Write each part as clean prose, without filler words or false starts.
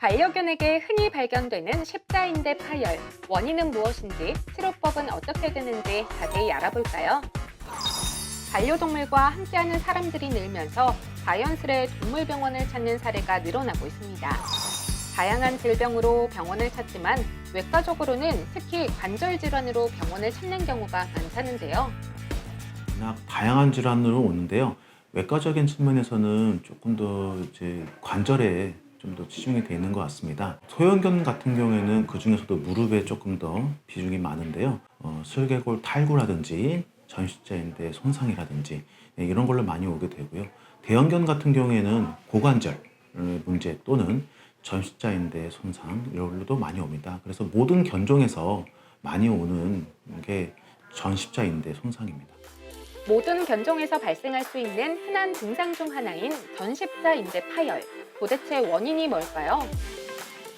반려견에게 흔히 발견되는 십자인대 파열, 원인은 무엇인지, 치료법은 어떻게 되는지 자세히 알아볼까요? 반려동물과 함께하는 사람들이 늘면서 자연스레 동물병원을 찾는 사례가 늘어나고 있습니다. 다양한 질병으로 병원을 찾지만 외과적으로는 특히 관절 질환으로 병원을 찾는 경우가 많다는데요. 워낙 다양한 질환으로 오는데요. 외과적인 측면에서는 조금 더 이제 관절에 좀 더 치중이 돼 있는 것 같습니다. 소형견 같은 경우에는 그 중에서도 무릎에 조금 더 비중이 많은데요. 슬개골 탈구라든지 전신자인대 손상이라든지 이런 걸로 많이 오게 되고요. 대형견 같은 경우에는 고관절 문제 또는 전신자인대 손상 이런 걸로도 많이 옵니다. 그래서 모든 견종에서 많이 오는 게 전십자인대 손상입니다. 모든 견종에서 발생할 수 있는 흔한 증상 중 하나인 전십자인대 파열. 도대체 원인이 뭘까요?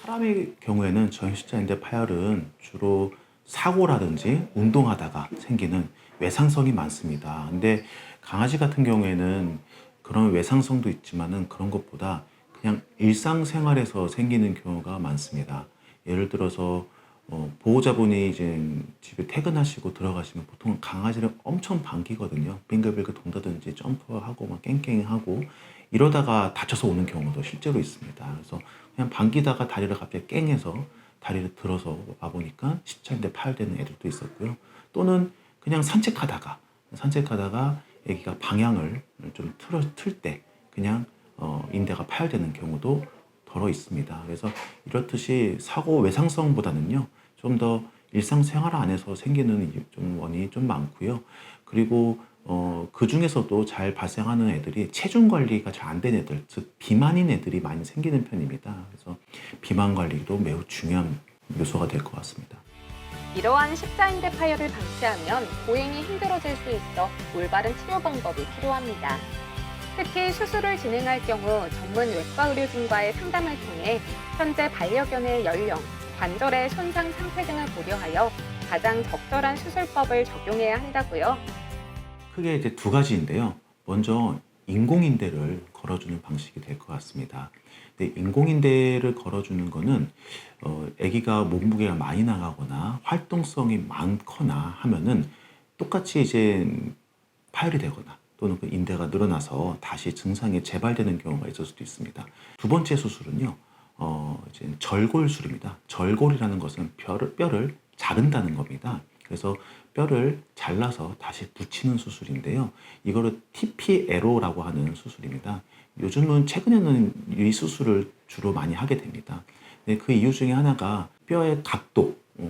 사람의 경우에는 전신자인대 파열은 주로 사고라든지 운동하다가 생기는 외상성이 많습니다. 근데 강아지 같은 경우에는 그런 외상성도 있지만은 그런 것보다 그냥 일상생활에서 생기는 경우가 많습니다. 예를 들어서 보호자분이 이제 집에 퇴근하시고 들어가시면 보통 강아지를 엄청 반기거든요. 빙글빙글 돈다든지 점프하고 막 깽깽하고 이러다가 다쳐서 오는 경우도 실제로 있습니다. 그래서 그냥 반기다가 다리를 갑자기 깽해서 다리를 들어서 와보니까 십자인대 파열되는 애들도 있었고요. 또는 그냥 산책하다가 애기가 방향을 좀 틀 때 그냥 인대가 파열되는 경우도 더러 있습니다. 그래서 이렇듯이 사고 외상성보다는요, 좀 더 일상생활 안에서 생기는 좀 원인이 좀 많고요. 그리고 그 중에서도 잘 발생하는 애들이 체중 관리가 잘 안 된 애들, 즉 비만인 애들이 많이 생기는 편입니다. 그래서 비만 관리도 매우 중요한 요소가 될 것 같습니다. 이러한 십자인대 파열을 방치하면 보행이 힘들어질 수 있어 올바른 치료 방법이 필요합니다. 특히 수술을 진행할 경우 전문 외과 의료진과의 상담을 통해 현재 반려견의 연령, 관절의 손상 상태 등을 고려하여 가장 적절한 수술법을 적용해야 한다고요. 크게 이제 두 가지인데요. 먼저 인공인대를 걸어주는 방식이 될 것 같습니다. 근데 인공인대를 걸어주는 거는 아기가 몸무게가 많이 나가거나 활동성이 많거나 하면은 똑같이 이제 파열이 되거나 또는 그 인대가 늘어나서 다시 증상이 재발되는 경우가 있을 수도 있습니다. 두 번째 수술은요, 이제 절골술입니다. 절골이라는 것은 뼈를 자른다는 겁니다. 그래서 뼈를 잘라서 다시 붙이는 수술인데요. 이거를 TPLO라고 하는 수술입니다. 요즘은 최근에는 이 수술을 주로 많이 하게 됩니다. 근데 그 이유 중에 하나가 뼈의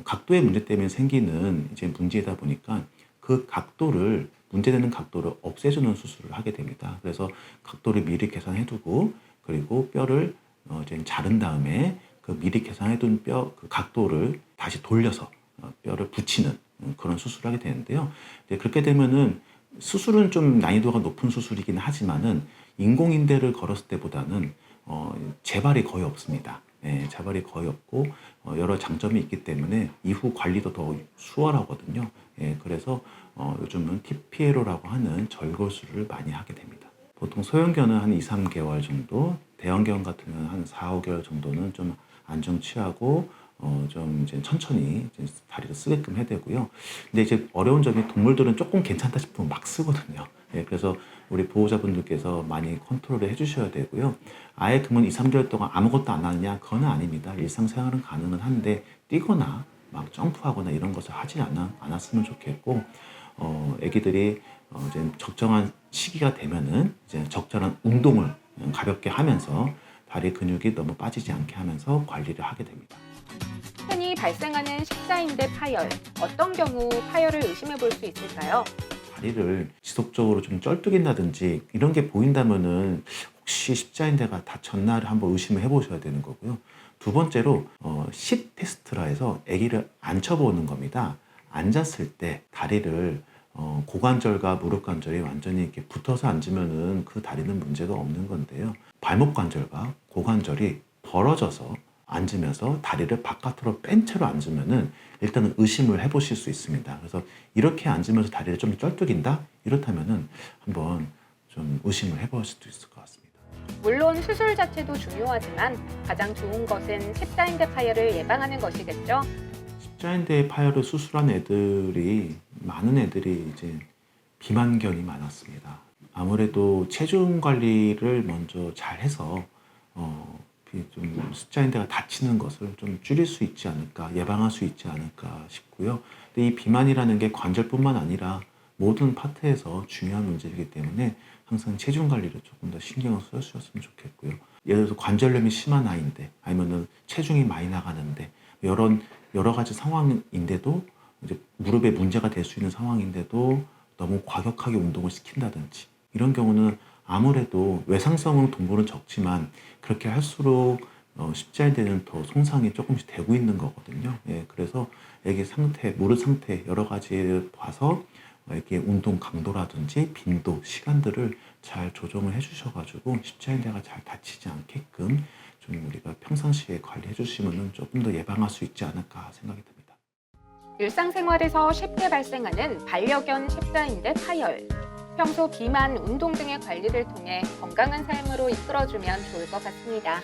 각도의 문제 때문에 생기는 이제 문제다 보니까 그 문제되는 각도를 없애주는 수술을 하게 됩니다. 그래서 각도를 미리 계산해두고 그리고 뼈를 이제 자른 다음에 그 미리 계산해둔 그 각도를 다시 돌려서 뼈를 붙이는 그런 수술을 하게 되는데요. 그렇게 되면은 수술은 좀 난이도가 높은 수술이긴 하지만은 인공인대를 걸었을 때보다는 재발이 거의 없습니다. 재발이 거의 없고 여러 장점이 있기 때문에 이후 관리도 더 수월하거든요. 그래서 요즘은 TPLO라고 하는 절골술을 많이 하게 됩니다. 보통 소형견은 한 2, 3개월 정도, 대형견 같은 경우는 한 4, 5개월 정도는 좀 안정 취하고 좀 이제 천천히 이제 다리를 쓰게끔 해야 되고요. 근데 이제 어려운 점이 동물들은 조금 괜찮다 싶으면 막 쓰거든요. 그래서 우리 보호자분들께서 많이 컨트롤을 해주셔야 되고요. 아예 그러면 2, 3개월 동안 아무것도 안 하느냐? 그건 아닙니다. 일상생활은 가능은 한데 뛰거나 막 점프하거나 이런 것을 하지 않았으면 좋겠고, 애기들이 이제 적정한 시기가 되면은 이제 적절한 운동을 가볍게 하면서 다리 근육이 너무 빠지지 않게 하면서 관리를 하게 됩니다. 흔히 발생하는 십자인대 파열, 어떤 경우 파열을 의심해 볼 수 있을까요? 다리를 지속적으로 좀 쩔뚝인다든지 이런 게 보인다면은 혹시 십자인대가 다쳤나를 한번 의심을 해보셔야 되는 거고요. 두 번째로 싯 테스트라 해서 아기를 앉혀보는 겁니다. 앉았을 때 다리를 고관절과 무릎 관절이 완전히 이렇게 붙어서 앉으면은 그 다리는 문제가 없는 건데요. 발목 관절과 고관절이 벌어져서 앉으면서 다리를 바깥으로 뺀 채로 앉으면은 일단은 의심을 해보실 수 있습니다. 그래서 이렇게 앉으면서 다리를 좀 쩔뚝인다? 이렇다면은 한번 좀 의심을 해볼 수도 있을 것 같습니다. 물론 수술 자체도 중요하지만 가장 좋은 것은 십자인대 파열을 예방하는 것이겠죠. 십자인대 파열을 수술한 애들이 많은 애들이 이제 비만견이 많았습니다. 아무래도 체중 관리를 먼저 잘 해서 좀 십자인대가 다치는 것을 좀 줄일 수 있지 않을까, 예방할 수 있지 않을까 싶고요. 근데 이 비만이라는 게 관절뿐만 아니라 모든 파트에서 중요한 문제이기 때문에 항상 체중 관리를 조금 더 신경을 써주셨으면 좋겠고요. 예를 들어서 관절염이 심한 아이인데, 아니면은 체중이 많이 나가는데, 여러 가지 상황인데도 이제 무릎에 문제가 될 수 있는 상황인데도 너무 과격하게 운동을 시킨다든지, 이런 경우는 아무래도 외상성은 동물은 적지만 그렇게 할수록 십자인대는 더 손상이 조금씩 되고 있는 거거든요. 예, 그래서 애기 상태, 무릎 상태 여러 가지를 봐서 이렇게 운동 강도라든지 빈도, 시간들을 잘 조정을 해주셔가지고 십자인대가 잘 다치지 않게끔 좀 우리가 평상시에 관리해 주시면 조금 더 예방할 수 있지 않을까 생각이 듭니다. 일상생활에서 쉽게 발생하는 반려견 십자인대 파열. 평소 비만, 운동 등의 관리를 통해 건강한 삶으로 이끌어주면 좋을 것 같습니다.